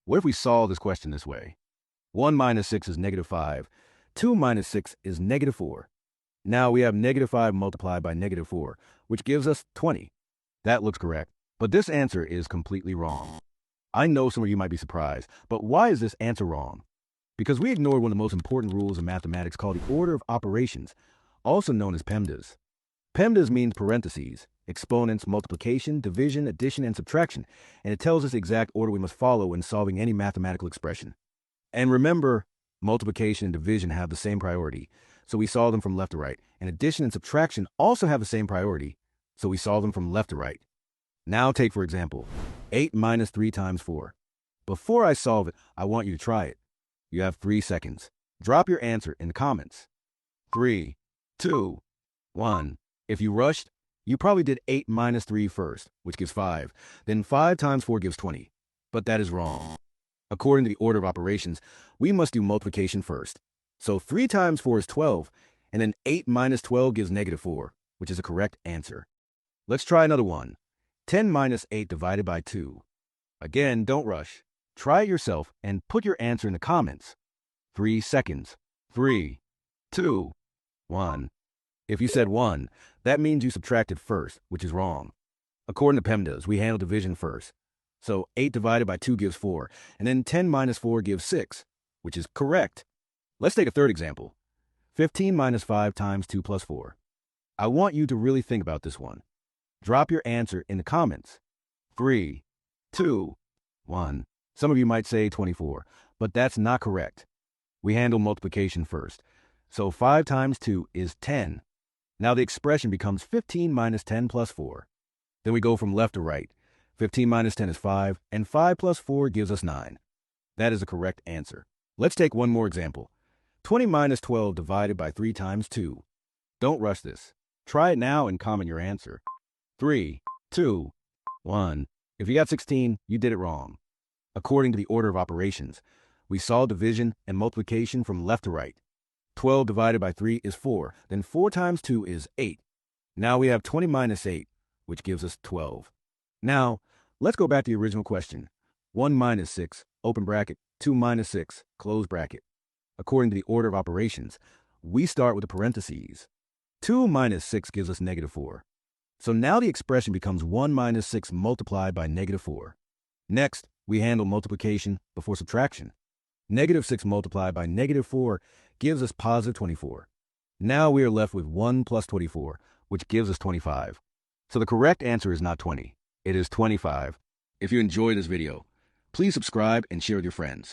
What if we solve this question this way? 1 minus 6 is negative 5. 2 minus 6 is negative 4. Now we have negative 5 multiplied by negative 4, which gives us 20. That looks correct, but this answer is completely wrong. I know some of you might be surprised, but why is this answer wrong? Because we ignored one of the most important rules in mathematics called the order of operations, also known as PEMDAS. PEMDAS means parentheses, exponents, multiplication, division, addition, and subtraction, and it tells us the exact order we must follow when solving any mathematical expression. And remember, multiplication and division have the same priority, so we solve them from left to right, and addition and subtraction also have the same priority, so we solve them from left to right. Now take, for example, 8 minus 3 times 4. Before I solve it, I want you to try it. You have 3 seconds. Drop your answer in the comments. 3, 2, 1. If you rushed, you probably did 8 minus 3 first, which gives 5. Then 5 times 4 gives 20. But that is wrong. According to the order of operations, we must do multiplication first. So 3 times 4 is 12, and then 8 minus 12 gives negative 4, which is a correct answer. Let's try another one. 10 minus 8 divided by 2. Again, don't rush. Try it yourself and put your answer in the comments. 3 seconds. 3, 2, 1. If you said 1, that means you subtracted first, which is wrong. According to PEMDAS, we handle division first. So 8 divided by 2 gives 4, and then 10 minus 4 gives 6, which is correct. Let's take a third example. 15 minus 5 times 2 plus 4. I want you to really think about this one. Drop your answer in the comments. 3, 2, 1. Some of you might say 24, but that's not correct. We handle multiplication first. So 5 times 2 is 10. Now the expression becomes 15 minus 10 plus 4. Then we go from left to right. 15 minus 10 is 5, and 5 plus 4 gives us 9. That is the correct answer. Let's take one more example. 20 minus 12 divided by 3 times 2. Don't rush this. Try it now and comment your answer. 3, 2, 1. If you got 16, you did it wrong. According to the order of operations, we solve division and multiplication from left to right. 12 divided by 3 is 4. Then 4 times 2 is 8. Now we have 20 minus 8, which gives us 12. Now, let's go back to the original question. 1 minus 6, open bracket, 2 minus 6, close bracket. According to the order of operations, we start with the parentheses. 2 minus 6 gives us negative 4. So now the expression becomes 1 minus 6 multiplied by negative 4. Next, we handle multiplication before subtraction. Negative 6 multiplied by negative 4 gives us positive 24. Now we are left with 1 plus 24, which gives us 25. So the correct answer is not 20. It is 25. If you enjoyed this video, please subscribe and share with your friends.